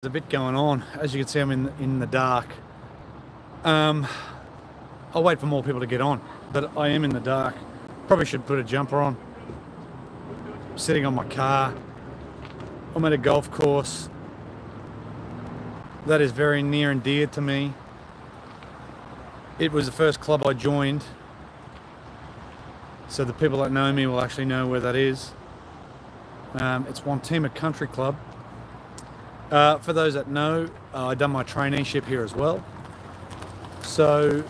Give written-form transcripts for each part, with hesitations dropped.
There's a bit going on. As you can see, I'm in the dark. I'll wait for more people to get on, but I am in the dark. Probably should put a jumper on. I'm sitting on my car. I'm at a golf course that is very near and dear to me. It was the first club I joined, so the people that know me will actually know where that is. It's Wantima Country Club. For those that know, I've done my traineeship here as well. So,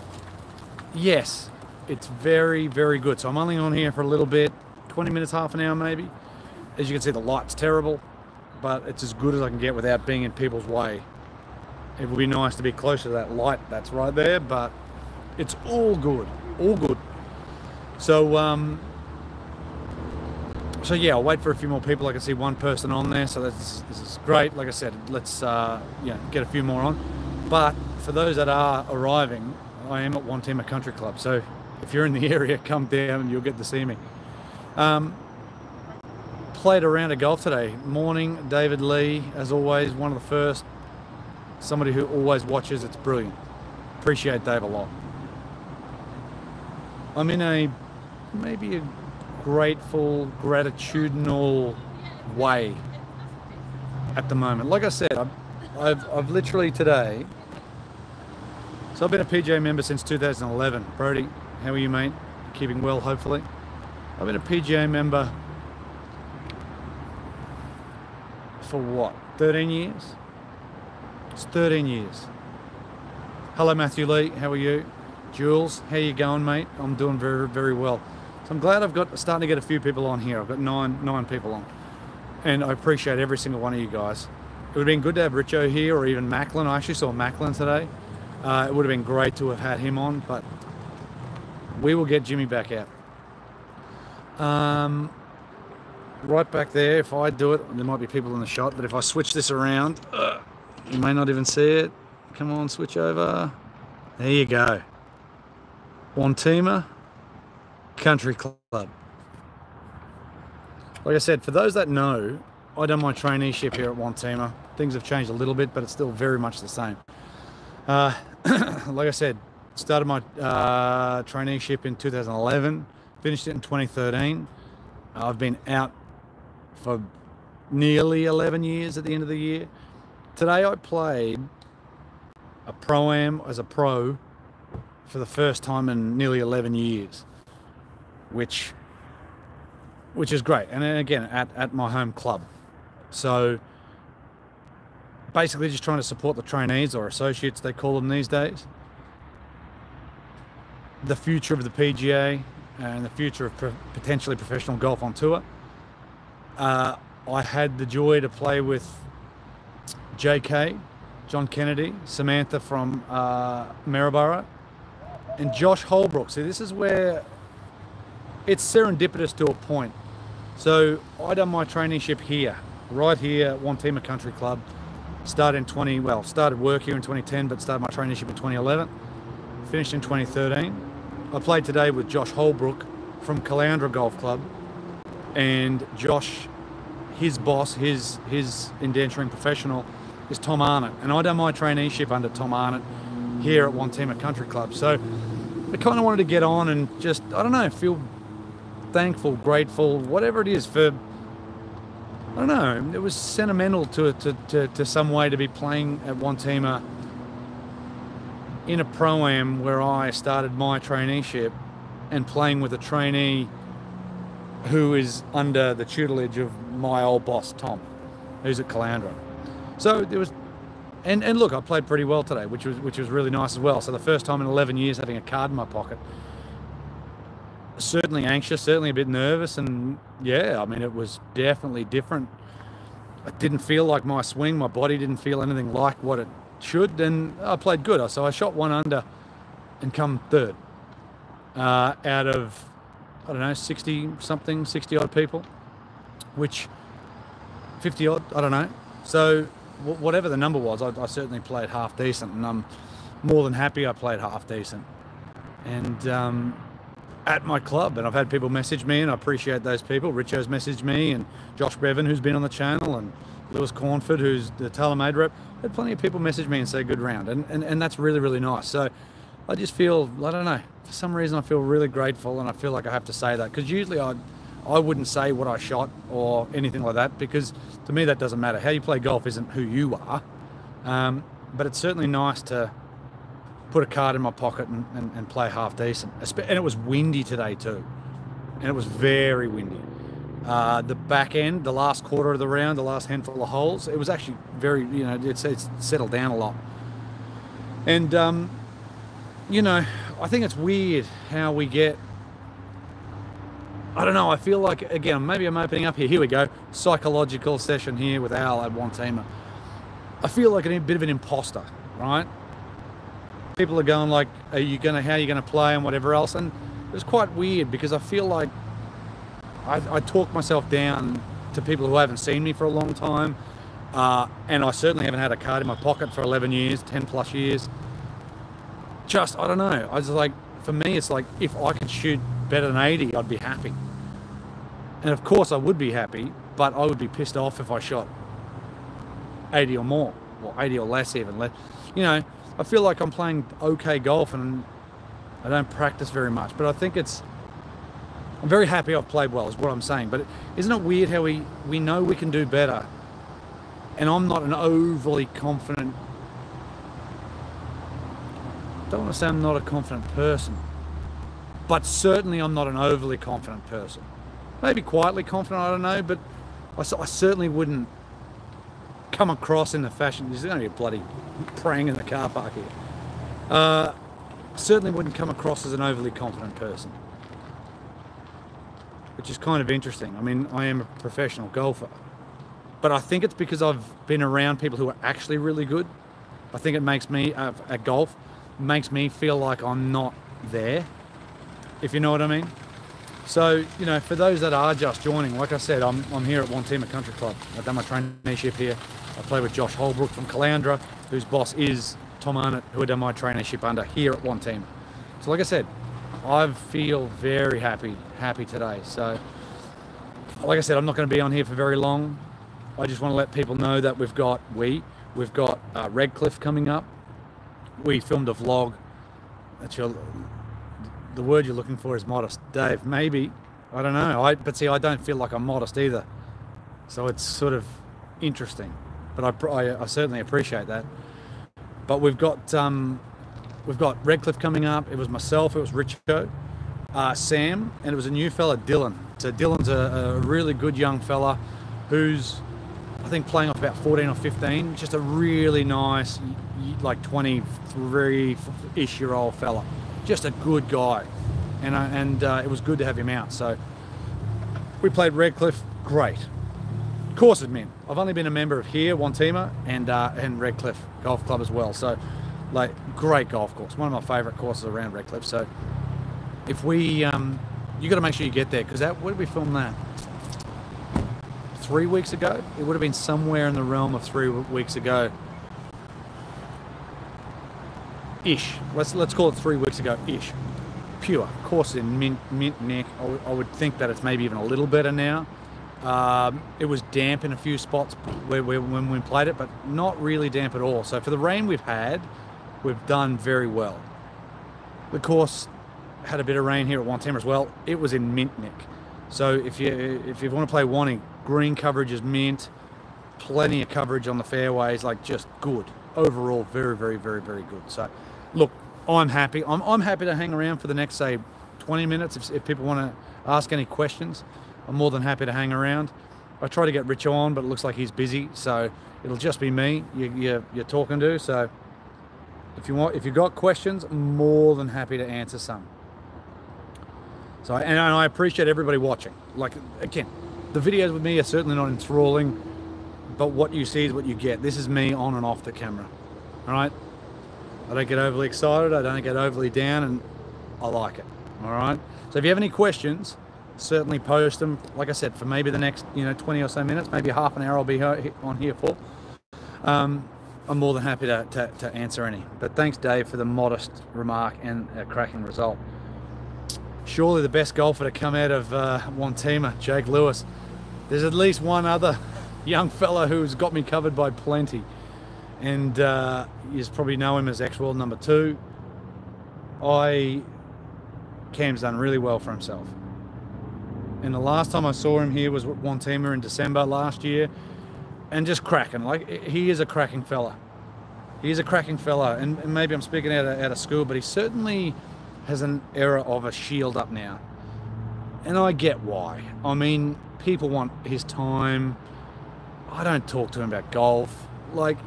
yes, it's very, very good. So I'm only on here for a little bit, 20 minutes, half an hour maybe. As you can see, the light's terrible, but it's as good as I can get without being in people's way. It would be nice to be closer to that light that's right there, but it's all good, all good. So, so yeah, I'll wait for a few more people. I can see one person on there, so this is great. Like I said, let's get a few more on. But for those that are arriving, I am at Wantima Country Club. So if you're in the area, come down and you'll get to see me. Played a round of golf today. Morning, David Lee, as always, one of the first. Somebody who always watches. It's brilliant. Appreciate Dave a lot. I'm in maybe a grateful, gratitudinal way at the moment. Like I said, I've literally today, so I've been a PGA member since 2011. Brody, how are you, mate? Keeping well, hopefully. I've been a PGA member for what, 13 years? It's 13 years. Hello, Matthew Lee, how are you? Jules, how you going, mate? I'm doing very, very well. I'm glad starting to get a few people on here. I've got nine people on, and I appreciate every single one of you guys. It would have been good to have Richo here, or even Macklin. I actually saw Macklin today. It would have been great to have had him on, but we will get Jimmy back out. Right back there, if I do it, there might be people in the shot, but if I switch this around, you may not even see it. Come on, switch over. There you go. Wantima Country Club. Like I said, for those that know, I done my traineeship here at Wantima. Things have changed a little bit, but it's still very much the same. Like I said, started my traineeship in 2011, finished it in 2013. I've been out for nearly 11 years at the end of the year. Today I played a Pro-Am as a pro for the first time in nearly 11 years. Which is great, and then again at my home club. So basically just trying to support the trainees, or associates they call them these days, the future of the PGA and the future of potentially professional golf on tour. I had the joy to play with JK, John Kennedy, Samantha from Maryborough, and Josh Holbrook. See, this is where it's serendipitous to a point. So I done my traineeship here, right here at Wantima Country Club. Started work here in 2010, but started my traineeship in 2011. Finished in 2013. I played today with Josh Holbrook from Caloundra Golf Club, and Josh, his boss, his indenturing professional is Tom Arnott, and I done my traineeship under Tom Arnott here at Wantima Country Club. So I kind of wanted to get on and just, I don't know, feel thankful, grateful, whatever it is for, I don't know, it was sentimental to some way to be playing at Wantima in a Pro-Am where I started my traineeship and playing with a trainee who is under the tutelage of my old boss, Tom, who's at Caloundra. So there was, and look, I played pretty well today, which was really nice as well. So the first time in 11 years having a card in my pocket. Certainly anxious, certainly a bit nervous, and yeah, I mean, it was definitely different. I didn't feel like my swing, my body didn't feel anything like what it should, and I played good. So I shot one under and come third out of, I don't know, 60 odd people, which 50 odd, I don't know. So whatever the number was, I certainly played half decent, and I'm more than happy I played half decent. And at my club, and I've had people message me, and I appreciate those people. Richo's messaged me, and Josh Bevan, who's been on the channel, and Lewis Cornford, who's the TaylorMade rep. I had plenty of people message me and say good round, and that's really, really nice. So I just feel, I don't know, for some reason I feel really grateful, and I feel like I have to say that, because usually I wouldn't say what I shot or anything like that, because to me that doesn't matter. How you play golf isn't who you are, but it's certainly nice to put a card in my pocket and play half decent. And it was windy today too, and it was very windy. The back end, the last quarter of the round, the last handful of holes, it was actually very, you know, it's settled down a lot. And you know, I think it's weird how we get, I don't know, I feel like, again, maybe I'm opening up here. Here we go. Psychological session here with Al at wantima. I feel like a bit of an imposter, right? People are going like, how are you gonna play and whatever else? And it was quite weird, because I feel like I talk myself down to people who haven't seen me for a long time. And I certainly haven't had a card in my pocket for 11 years, 10 plus years. Just, I don't know. I was like, for me, it's like, if I could shoot better than 80, I'd be happy. And of course I would be happy, but I would be pissed off if I shot 80 or more, or 80 or less even. You know, I feel like I'm playing okay golf, and I don't practice very much, but I think I'm very happy I've played well, is what I'm saying. But isn't it weird how we know we can do better, and I'm not an overly confident, I don't want to say I'm not a confident person, but certainly I'm not an overly confident person. Maybe quietly confident, I don't know, but I certainly wouldn't come across in the fashion, there's going to be a bloody praying in the car park here. Certainly wouldn't come across as an overly confident person, which is kind of interesting. I mean, I am a professional golfer, but I think it's because I've been around people who are actually really good. I think it makes me, at golf, makes me feel like I'm not there, if you know what I mean. So, you know, for those that are just joining, like I said, I'm here at Wantima Country Club. I've done my traineeship here. I play with Josh Holbrook from Caloundra, whose boss is Tom Arnott, who I done my traineeship under here at Wantima. So like I said, I feel very happy today. So, like I said, I'm not going to be on here for very long. I just want to let people know that we've got Redcliffe coming up. We filmed a vlog. The word you're looking for is modest, Dave. Maybe, I don't know. But see, I don't feel like I'm modest either. So it's sort of interesting. But I certainly appreciate that. But we've got Redcliffe coming up. It was myself. It was Richo, Sam, and it was a new fella, Dylan. So Dylan's a really good young fella who's, I think, playing off about 14 or 15. Just a really nice, like 23-ish year old fella. Just a good guy, and it was good to have him out. So we played Redcliffe, great. Course admin. I've only been a member of here, Wantima, and Redcliffe Golf Club as well. So, like, great golf course. One of my favourite courses around Redcliffe. So, if we, you got to make sure you get there, because where did we film that? 3 weeks ago. It would have been somewhere in the realm of 3 weeks ago. Ish. Let's call it 3 weeks ago. Ish. Pure. Course in mint neck. I would think that it's maybe even a little better now. It was damp in a few spots when we played it, but not really damp at all. So for the rain we've had, we've done very well. The course had a bit of rain here at Wantima as well. It was in mint neck. So if you want to play wanting, green coverage is mint. Plenty of coverage on the fairways, like just good. Overall, very, very, very, very good. So, look, I'm happy. I'm happy to hang around for the next, say, 20 minutes. If people want to ask any questions, I'm more than happy to hang around. I try to get Rich on, but it looks like he's busy, so it'll just be me you're talking to. So, if you've got questions, I'm more than happy to answer some. So, and I appreciate everybody watching. Like, again, the videos with me are certainly not enthralling, but what you see is what you get. This is me on and off the camera. All right? I don't get overly excited. I don't get overly down, and I like it. All right? So if you have any questions, certainly post them. Like I said, for maybe the next 20 or so minutes, maybe half an hour I'll be on here for. I'm more than happy to answer any. But thanks, Dave, for the modest remark and a cracking result. Surely the best golfer to come out of Wantima, Jake Lewis. There's at least one other young fella who's got me covered by plenty. And you probably know him as ex-world number 2. Cam's done really well for himself. And the last time I saw him here was at Wantima in December last year, and just cracking. Like, he is a cracking fella. He is a cracking fella, and maybe I'm speaking out of school, but he certainly has an era of a shield up now. And I get why. I mean, people want his time. I don't talk to him about golf. Like,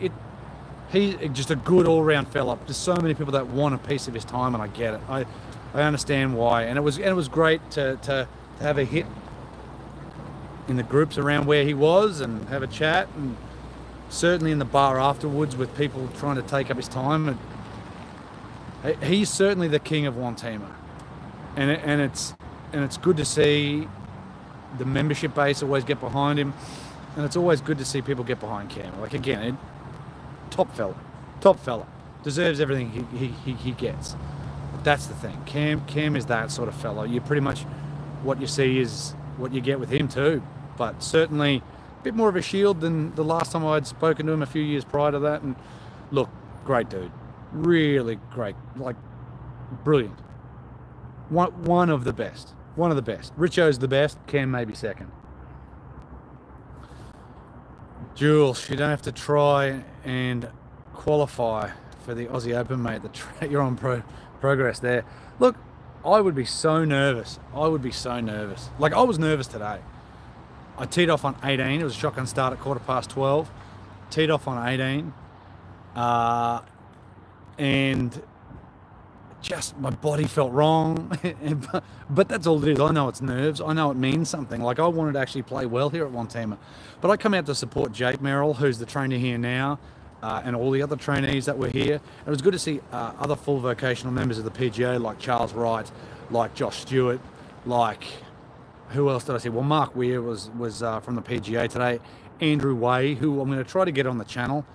he's just a good all-round fella. There's so many people that want a piece of his time, and I get it. I understand why. And it was great to have a hit in the groups around where he was and have a chat, and certainly in the bar afterwards with people trying to take up his time. And he's certainly the king of Wantima, and it's good to see the membership base always get behind him, and it's always good to see people get behind Cam. Like, again, top fella, deserves everything he gets. But that's the thing. Cam is that sort of fella. You pretty much, what you see is what you get with him too. But certainly a bit more of a shield than the last time I'd spoken to him a few years prior to that. And look, great dude, really great, like brilliant. One of the best. Richo's the best. Cam maybe second. Jules, you don't have to try and qualify for the Aussie Open, mate. You're on progress there. Look, I would be so nervous. Like, I was nervous today. I teed off on 18. It was a shotgun start at 12:15. Teed off on 18. And just my body felt wrong. But that's all it is. I know it's nerves. I know it means something. Like, I wanted to actually play well here at Wantima. But I come out to support Jake Merrill, who's the trainer here now, and all the other trainees that were here. It was good to see other full vocational members of the PGA, like Charles Wright, like Josh Stewart, like, who else did I see? Well, Mark Weir was from the PGA today. Andrew Way, who I'm going to try to get on the channel.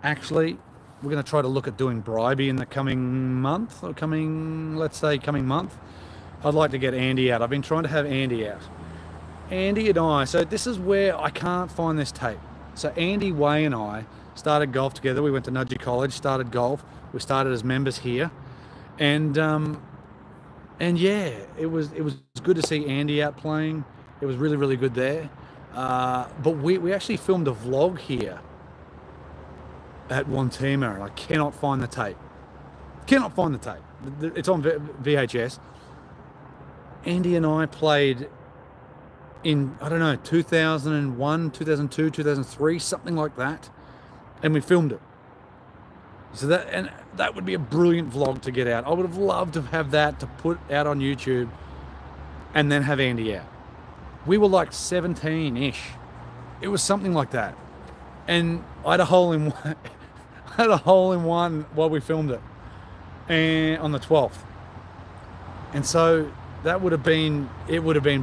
Actually, we're going to try to look at doing Bribey in the coming month, or coming month. I'd like to get Andy out. I've been trying to have Andy out. Andy and I, so this is where I can't find this tape. So Andy Way and I started golf together. We went to Nudgee College, started golf. We started as members here. And yeah, it was good to see Andy out playing. It was really, really good there. But we actually filmed a vlog here at Wantima, and I cannot find the tape. It's on VHS. Andy and I played in, I don't know, 2001, 2002, 2003, something like that. And we filmed it. So that would be a brilliant vlog to get out. I would have loved to have that to put out on YouTube and then have Andy out. We were like 17-ish. It was something like that. And I had a hole in one, while we filmed it, and on the 12th. And so it would have been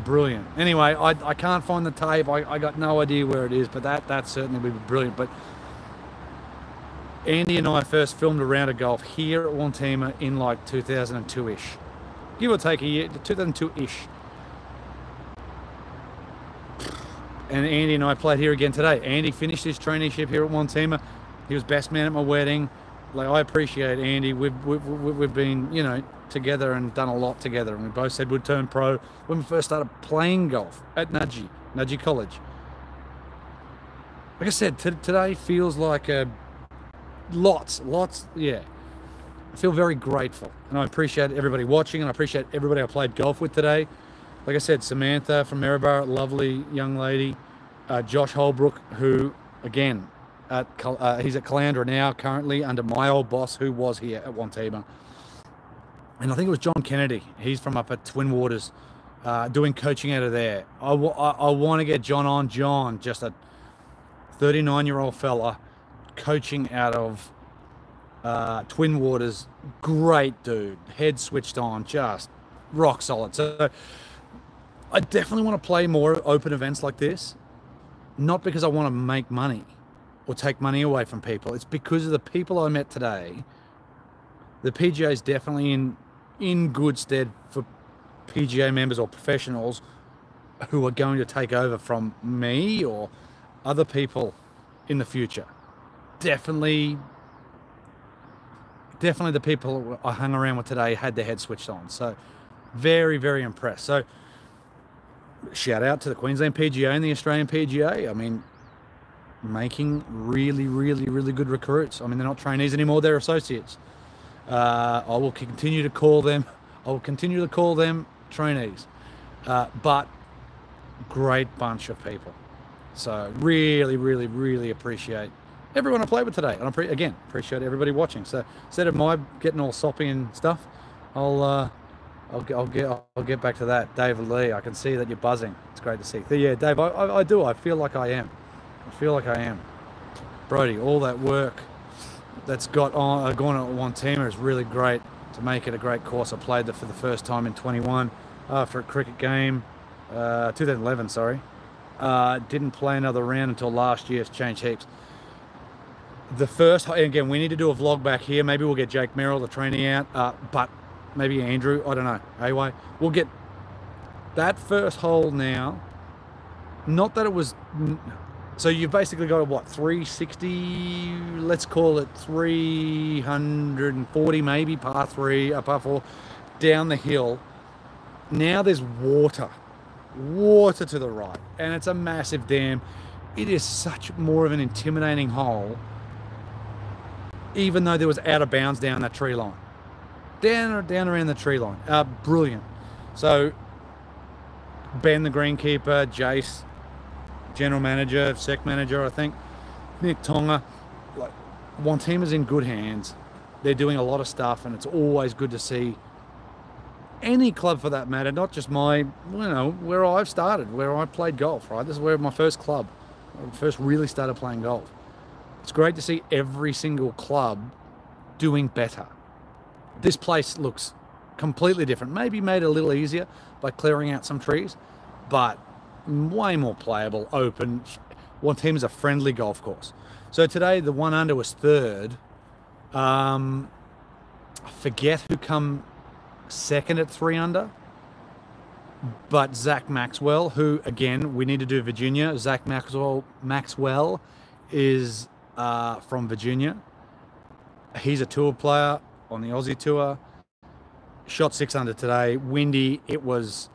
brilliant. Anyway, I can't find the tape. I got no idea where it is, but that certainly would be brilliant. But Andy and I first filmed a round of golf here at Wantima in like 2002-ish. Give or take a year, 2002-ish. And Andy and I played here again today. Andy finished his traineeship here at Wantima. He was best man at my wedding. Like, I appreciate Andy. We've been, you know, together and done a lot together. And we both said we'd turn pro when we first started playing golf at Nudgee College. Like I said, today feels like lots, yeah. I feel very grateful, and I appreciate everybody watching, and I appreciate everybody I played golf with today. Like I said, Samantha from Maryborough, lovely young lady. Josh Holbrook, who, again, he's at Caloundra now, currently under my old boss, who was here at Wantima. And I think it was John Kennedy. He's from up at Twin Waters, doing coaching out of there. I want to get John on. John, just a 39-year-old fella, coaching out of Twin Waters. Great dude, head switched on, just rock solid. So I definitely want to play more open events like this, not because I want to make money or take money away from people. It's because of the people I met today. The PGA is definitely in good stead for PGA members or professionals who are going to take over from me or other people in the future. Definitely the people I hung around with today had their head switched on. So very, very impressed. So shout out to the Queensland PGA and the Australian PGA. I mean, making really, really, really good recruits. I mean, they're not trainees anymore, they're associates. I will continue to call them trainees. But great bunch of people. So really, really, really appreciate everyone I played with today. And again, appreciate everybody watching. So instead of my getting all soppy and stuff, I'll get back to that. David Lee, I can see that you're buzzing. It's great to see. So yeah, Dave, I do. I feel like I am. Brody, all that work that's gone on at Wantima is really great to make it a great course. I played it for the first time in 21 after a cricket game, 2011, sorry. Didn't play another round until last year. It's changed heaps. The first, again, we need to do a vlog back here. Maybe we'll get Jake Merrill, the trainee, out, but maybe Andrew, I don't know. Anyway, we'll get that first hole now. Not that it was, so you've basically got, what, 360, let's call it 340 maybe, par 4, down the hill. Now there's water to the right, and it's a massive dam. It is such more of an intimidating hole, even though there was out of bounds down that tree line. Down around the tree line. Brilliant. So Ben, the greenkeeper, Jace, general manager, sec manager, I think, Nick Tonga, like, Wantima's in good hands. They're doing a lot of stuff, and it's always good to see any club for that matter, not just where I've started, where I played golf, right? This is where my first club, I first really started playing golf. It's great to see every single club doing better. This place looks completely different. Maybe made it a little easier by clearing out some trees, but way more playable, open. Wantima's a friendly golf course. So today the 1 under was third. I forget who come second at 3 under, but Zach Maxwell, who again we need to do Virginia. Zach Maxwell is from Virginia. He's a tour player on the Aussie tour. Shot 6 under today. Windy. It was.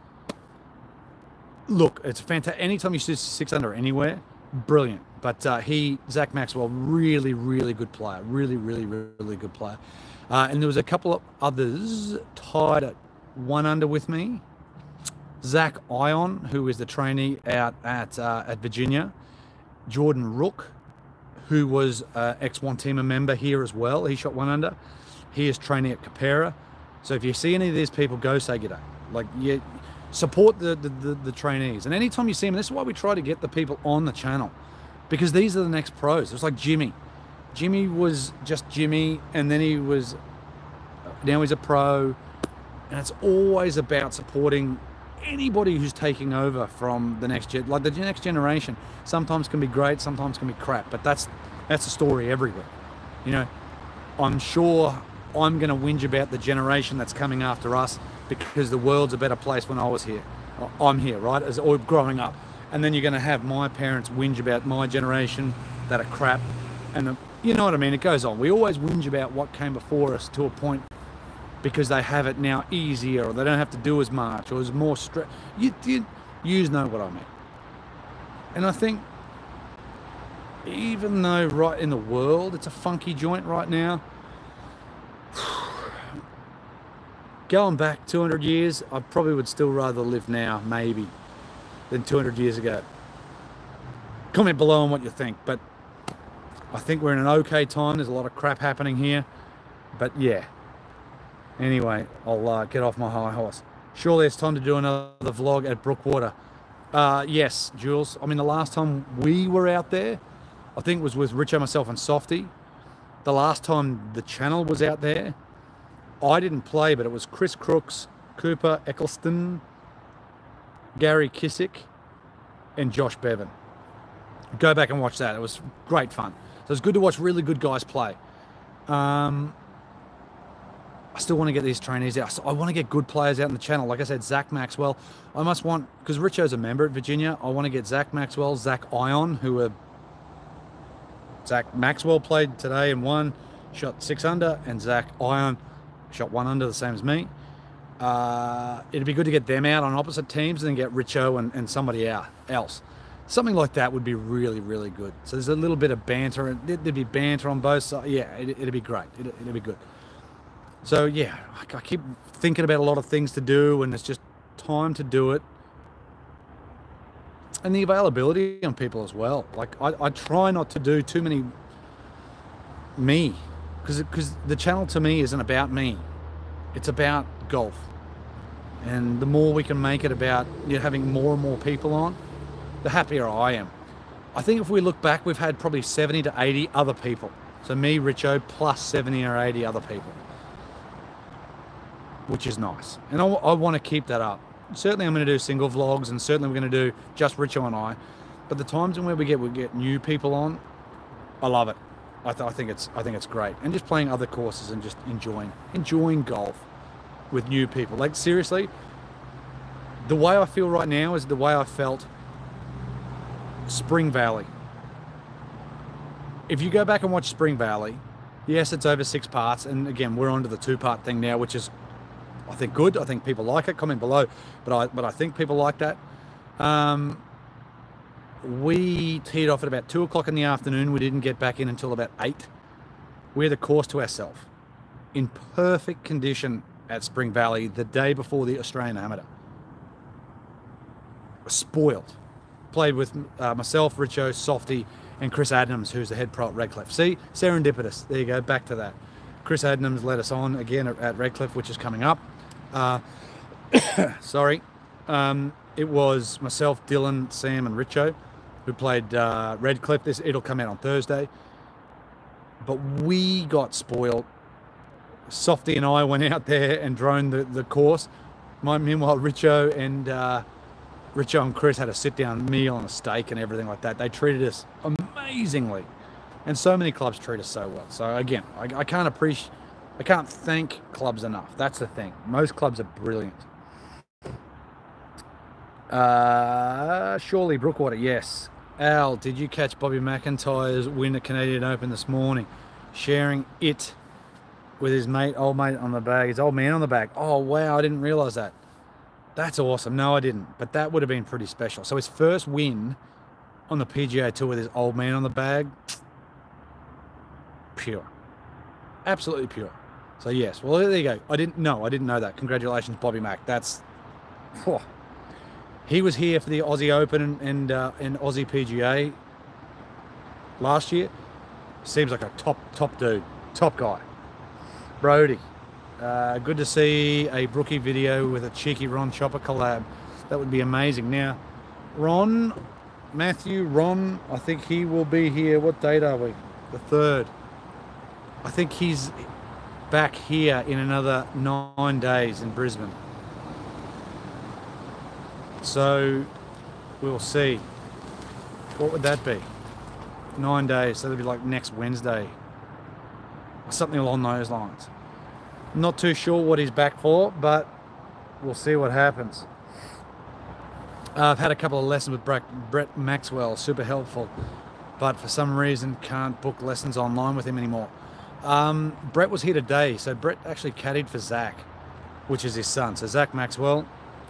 Look, it's fantastic. Anytime you shoot 6 under anywhere, brilliant. But Zach Maxwell, really, really good player. Really, really, really good player. And there was a couple of others tied at 1 under with me. Zach Ion, who is the trainee out at Virginia. Jordan Rook, who was ex-Wantima member here as well. He shot 1 under. He is training at Capera. So if you see any of these people, go say g'day. Like, you support the trainees. And anytime you see them, this is why we try to get the people on the channel, because these are the next pros. It's like Jimmy. Jimmy was just Jimmy, and then now he's a pro. And it's always about supporting anybody who's taking over from the next like the next generation. Sometimes can be great, sometimes can be crap, but that's the story everywhere. You know, I'm sure I'm going to whinge about the generation that's coming after us, because the world's a better place when I was here. I'm here, right, as or growing up. And then you're going to have my parents whinge about my generation that are crap, and you know what I mean. It goes on. We always whinge about what came before us to a point, because they have it now easier, or they don't have to do as much, or there's more stress. You know what I mean. And I think, even though right in the world it's a funky joint right now, going back 200 years, I probably would still rather live now, maybe, than 200 years ago. Comment below on what you think, but I think we're in an okay time. There's a lot of crap happening here, but yeah. Anyway, I'll get off my high horse. Surely it's time to do another vlog at Brookwater. Yes, Jules. I mean, the last time we were out there, I think it was with Richo, myself, and Softy. The last time the channel was out there, I didn't play, but it was Chris Crooks, Cooper Eccleston, Gary Kissick, and Josh Bevan. Go back and watch that. It was great fun. So it's good to watch really good guys play. I I still want to get these trainees out. So I want to get good players out in the channel. Like I said, Zach Maxwell. I must want, because Richo's a member at Virginia, I want to get Zach Maxwell, Zach Ion, who are... Zach Maxwell played today and won, shot 6 under, and Zach Ion shot 1 under, the same as me. It'd be good to get them out on opposite teams and then get Richo and somebody else. Something like that would be really, really good. So there's a little bit of banter. There'd be banter on both sides. Yeah, it'd be great. It'd be good. So yeah, I keep thinking about a lot of things to do, and it's just time to do it. And the availability on people as well. Like I try not to do too many me, because the channel to me isn't about me. It's about golf. And the more we can make it about having more and more people on, the happier I am. I think if we look back, we've had probably 70 to 80 other people. So me, Richo, plus 70 or 80 other people, which is nice. And I want to keep that up. Certainly I'm going to do single vlogs, and certainly we're going to do just Richo and I. But the times when we get new people on, I love it. I think it's great. And just playing other courses and just enjoying golf with new people. Like seriously, the way I feel right now is the way I felt Spring Valley. If you go back and watch Spring Valley, yes, it's over 6 parts, and again, we're onto the 2-part thing now, which is, I think, good. I think people like it. Comment below, but I think people like that. We teed off at about 2 o'clock in the afternoon. We didn't get back in until about 8. We had the course to ourselves, in perfect condition at Spring Valley the day before the Australian Amateur. Spoiled. Played with myself, Richo, Softy, and Chris Adams, who's the head pro at Redcliffe. See, serendipitous. There you go, back to that. Chris Adams led us on again at Redcliffe, which is coming up. Sorry. It was myself, Dylan, Sam, and Richo who played Redcliffe. It'll come out on Thursday. But we got spoiled. Softy and I went out there and droned the course. Meanwhile, Richo and Chris had a sit-down meal and a steak and everything like that. They treated us amazingly. And so many clubs treat us so well. So again, I can't thank clubs enough. That's the thing. Most clubs are brilliant. Surely Brookwater, yes. Al, did you catch Bobby McIntyre's win at Canadian Open this morning? Sharing it with his old mate on the bag, his old man on the bag. Oh wow, I didn't realize that. That's awesome. No, I didn't, but that would have been pretty special. So his first win on the PGA Tour with his old man on the bag, pure, absolutely pure. So yes, well there you go. I didn't know that. Congratulations, Bobby Mac. That's, whew. He was here for the Aussie Open and Aussie PGA last year. Seems like a top dude, top guy. Brody, good to see a Brookie video with a cheeky Ron Chopper collab. That would be amazing. Now, Ron, I think he will be here. What date are we? The 3rd. I think he's back here in another 9 days in Brisbane. So we'll see. What would that be? 9 days. So that'd be like next Wednesday. Something along those lines. Not too sure what he's back for, but we'll see what happens. I've had a couple of lessons with Brett Maxwell, super helpful, but for some reason can't book lessons online with him anymore. Brett was here today, so Brett actually caddied for Zach, which is his son. So Zach Maxwell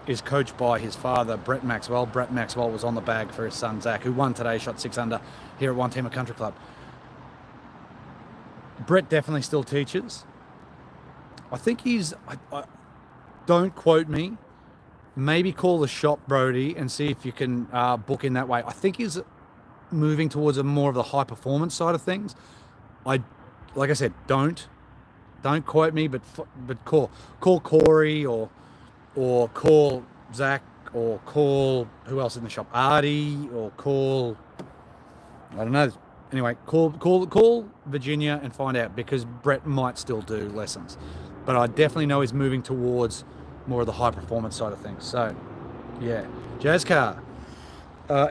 is coached by his father, Brett Maxwell. Brett Maxwell was on the bag for his son, Zach, who won today, shot 6 under here at Wantima Country Club. Brett definitely still teaches. I think he's, don't quote me, maybe call the shop, Brody, and see if you can book in that way. I think he's moving towards a more of the high performance side of things. Like I said, don't quote me, but call Corey or call Zach or call who else in the shop, Artie, or call, I don't know. Anyway, call Virginia and find out, because Brett might still do lessons, but I definitely know he's moving towards more of the high performance side of things. So yeah, Jazzcar,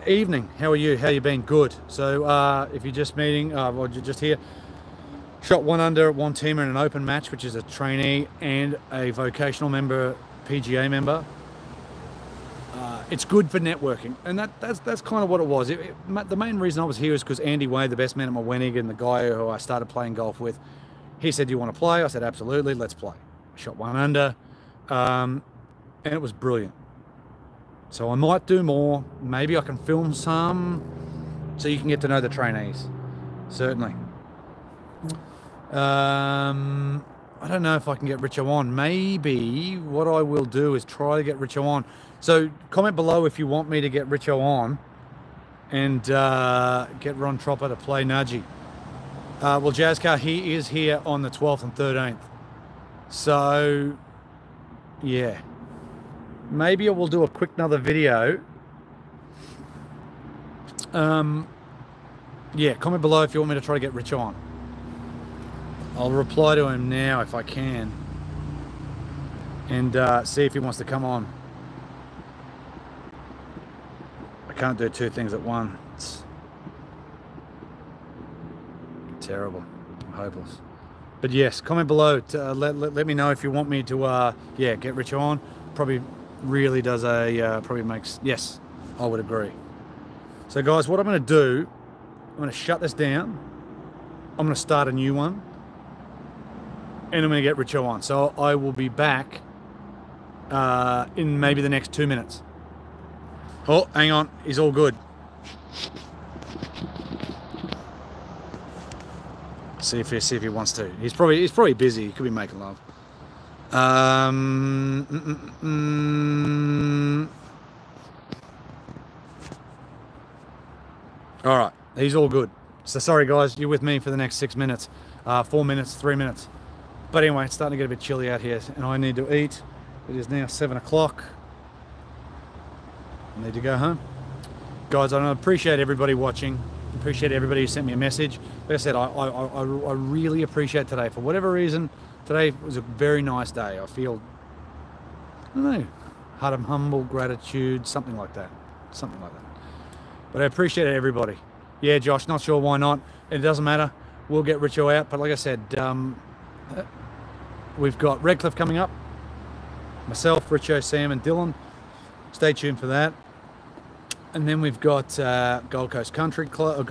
evening, how are you? How you been? Good. So if you're just meeting or you're just here, Shot 1 under at wantima in an open match, which is a trainee and a vocational member, PGA member. It's good for networking, and that's kind of what it was. The main reason I was here is because Andy Way, the best man at my wedding, and the guy who I started playing golf with, he said, "Do you want to play?" I said, "Absolutely, let's play." I shot 1 under, and it was brilliant. So I might do more. Maybe I can film some, so you can get to know the trainees. Certainly. I don't know if I can get Richo on. Maybe what I will do is try to get Richo on. So comment below if you want me to get Richo on and get Ron Tropper to play Nudgy. Well, Jazzcar, he is here on the 12th and 13th. So, yeah. Maybe I will do a quick another video. Yeah, comment below if you want me to try to get Richo on. I'll reply to him now if I can. And see if he wants to come on. I can't do 2 things at once. Terrible. I'm hopeless. But yes, comment below to let me know if you want me to yeah, get Richo on. Probably really does probably makes, yes, I would agree. So guys, what I'm going to do, I'm going to shut this down. I'm going to start a new one. And I'm going to get Richo on. So I will be back in maybe the next 2 minutes. Oh, hang on. He's all good. See if he wants to. He's probably busy. He could be making love. All right. He's all good. So sorry guys, you're with me for the next 6 minutes, 4 minutes, 3 minutes. But anyway, it's starting to get a bit chilly out here, and I need to eat. It is now 7 o'clock. I need to go home. Guys, I appreciate everybody watching. Appreciate everybody who sent me a message. Like I said, I really appreciate today. For whatever reason, today was a very nice day. I feel, I don't know, heart of humble gratitude, something like that. Something like that. But I appreciate everybody. Yeah, Josh, not sure why not. It doesn't matter. We'll get Richo out. But like I said, we've got Redcliffe coming up. Myself, Richo, Sam, and Dylan. Stay tuned for that. And then we've got Gold Coast Country Club,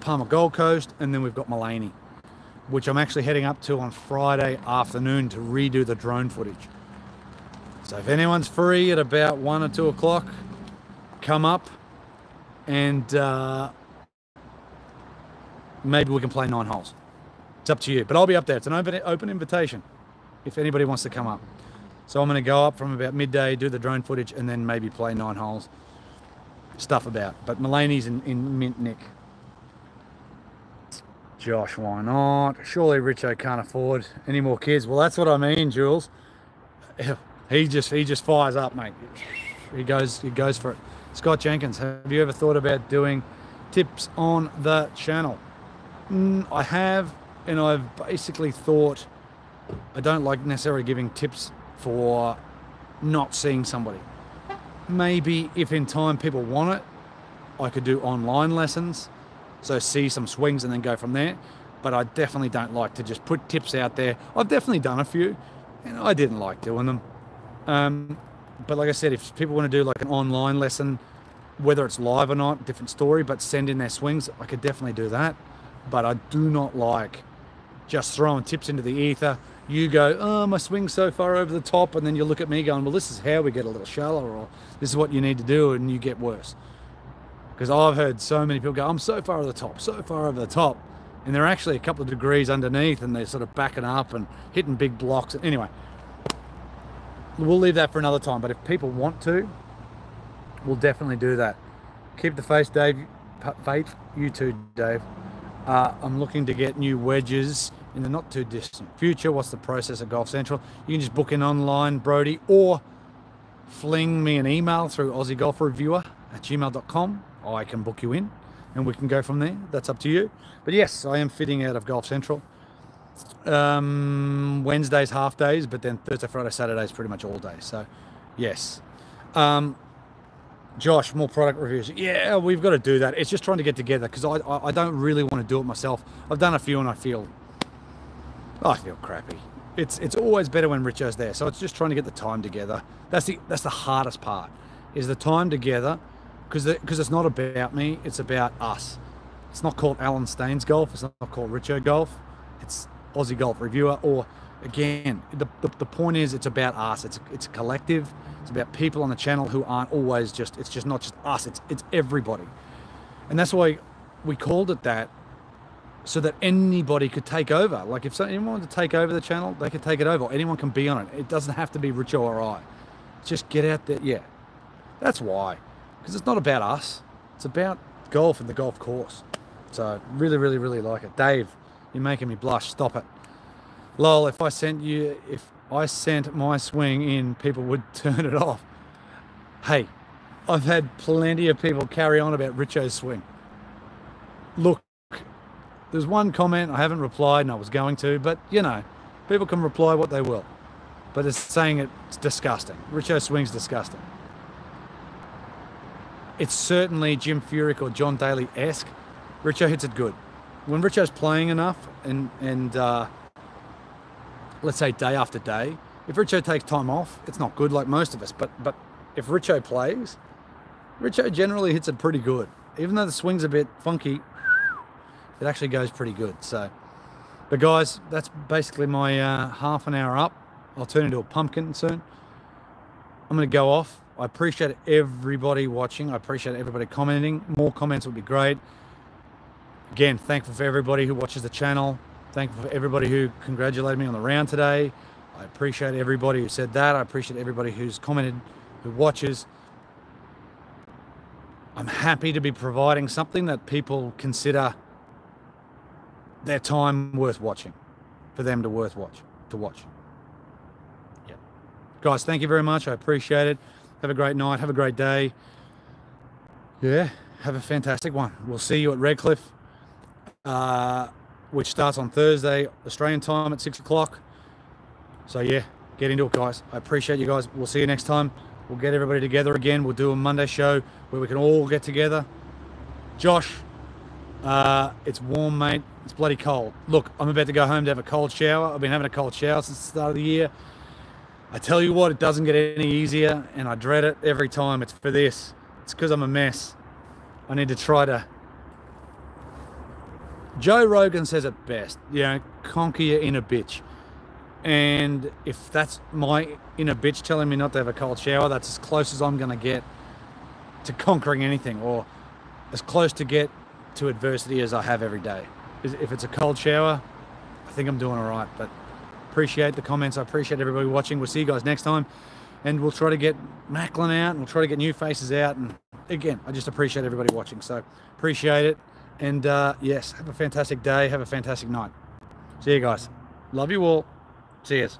Palmer Gold Coast, and then we've got Mullaney, which I'm actually heading up to on Friday afternoon to redo the drone footage. So if anyone's free at about 1 or 2 o'clock, come up and maybe we can play 9 holes. It's up to you, but I'll be up there. It's an open invitation if anybody wants to come up. So I'm going to go up from about midday, do the drone footage, and then maybe play 9 holes. Stuff about. But Mullaney's in mint nick. Josh, why not? Surely Richo can't afford any more kids. Well, that's what I mean, Jules. He just fires up, mate. He goes for it. Scott Jenkins, have you ever thought about doing tips on the channel? I have, and I've basically thought I don't like necessarily giving tips for not seeing somebody. Maybe if in time people want it, I could do online lessons, so see some swings and then go from there. But I definitely don't like to just put tips out there. I've definitely done a few, and I didn't like doing them. But like I said, if people want to do like an online lesson, whether it's live or not, different story, but send in their swings, I could definitely do that. But I do not like just throwing tips into the ether. You go, oh, my swing's so far over the top, and then you look at me going, well, this is how we get a little shallower, or this is what you need to do, and you get worse. Because I've heard so many people go, I'm so far over the top, so far over the top, and they're actually a couple of degrees underneath, and they're sort of backing up and hitting big blocks. Anyway, we'll leave that for another time, but if people want to, we'll definitely do that. Keep the faith, Dave. Faith, you too, Dave. I'm looking to get new wedges in the not too distant future. What's the process at Golf Central? You can just book in online, Brody, or fling me an email through AussieGolfReviewer@gmail.com. I can book you in and we can go from there. That's up to you. But yes, I am fitting out of Golf Central. Wednesdays, half days, but then Thursday, Friday, Saturday is pretty much all day. So yes. Josh, more product reviews. Yeah, we've got to do that. It's just trying to get together because I don't really want to do it myself. I've done a few and I feel crappy. It's always better when Richo's there. So it's just trying to get the time together. That's the hardest part, is the time together, because it's not about me. It's about us. It's not called Alan Staines Golf. It's not called Richo Golf. It's Aussie Golf Reviewer. Or again, the point is, it's about us. It's a collective. It's about people on the channel who aren't always just. It's just not just us. It's everybody, and that's why we called it that, so that anybody could take over. Like if anyone wanted to take over the channel, they could take it over. Anyone can be on it. It doesn't have to be Richo or I. Just get out there. Yeah, that's why. Because it's not about us. It's about golf and the golf course. So really, really, really like it. Dave, you're making me blush. Stop it. Lol, if I sent my swing in, people would turn it off. Hey, I've had plenty of people carry on about Richo's swing. Look, there's one comment I haven't replied and I was going to, but you know, people can reply what they will. But it's saying it's disgusting. Richo's swing's disgusting. It's certainly Jim Furyk or John Daly-esque. Richo hits it good. When Richo's playing enough and let's say day after day, if Richo takes time off, it's not good like most of us. But if Richo plays, Richo generally hits it pretty good. Even though the swing's a bit funky, it actually goes pretty good. So, but guys, that's basically my half an hour up. I'll turn into a pumpkin soon. I'm going to go off. I appreciate everybody watching. I appreciate everybody commenting. More comments would be great. Again, thankful for everybody who watches the channel. Thankful for everybody who congratulated me on the round today. I appreciate everybody who said that. I appreciate everybody who's commented, who watches. I'm happy to be providing something that people consider their time worth watching, for them to watch. Yeah. Guys, thank you very much. I appreciate it. Have a great night. Have a great day. Yeah, have a fantastic one. We'll see you at Redcliffe, which starts on Thursday, Australian time at 6 o'clock. So yeah, get into it, guys. I appreciate you guys. We'll see you next time. We'll get everybody together again. We'll do a Monday show where we can all get together. Josh, it's warm, mate. It's bloody cold. Look, I'm about to go home to have a cold shower. I've been having a cold shower since the start of the year. I tell you what, it doesn't get any easier, and I dread it every time. It's for this. It's because I'm a mess. I need to try to... Joe Rogan says it best, you know, conquer your inner bitch. And if that's my inner bitch telling me not to have a cold shower, that's as close as I'm going to get to conquering anything, or as close to get to adversity as I have every day. If it's a cold shower, I think I'm doing all right. But appreciate the comments. I appreciate everybody watching. We'll see you guys next time. And we'll try to get Macklin out, and we'll try to get new faces out. And again, I just appreciate everybody watching. So appreciate it. And yes, have a fantastic day. Have a fantastic night. See you guys. Love you all. Cheers.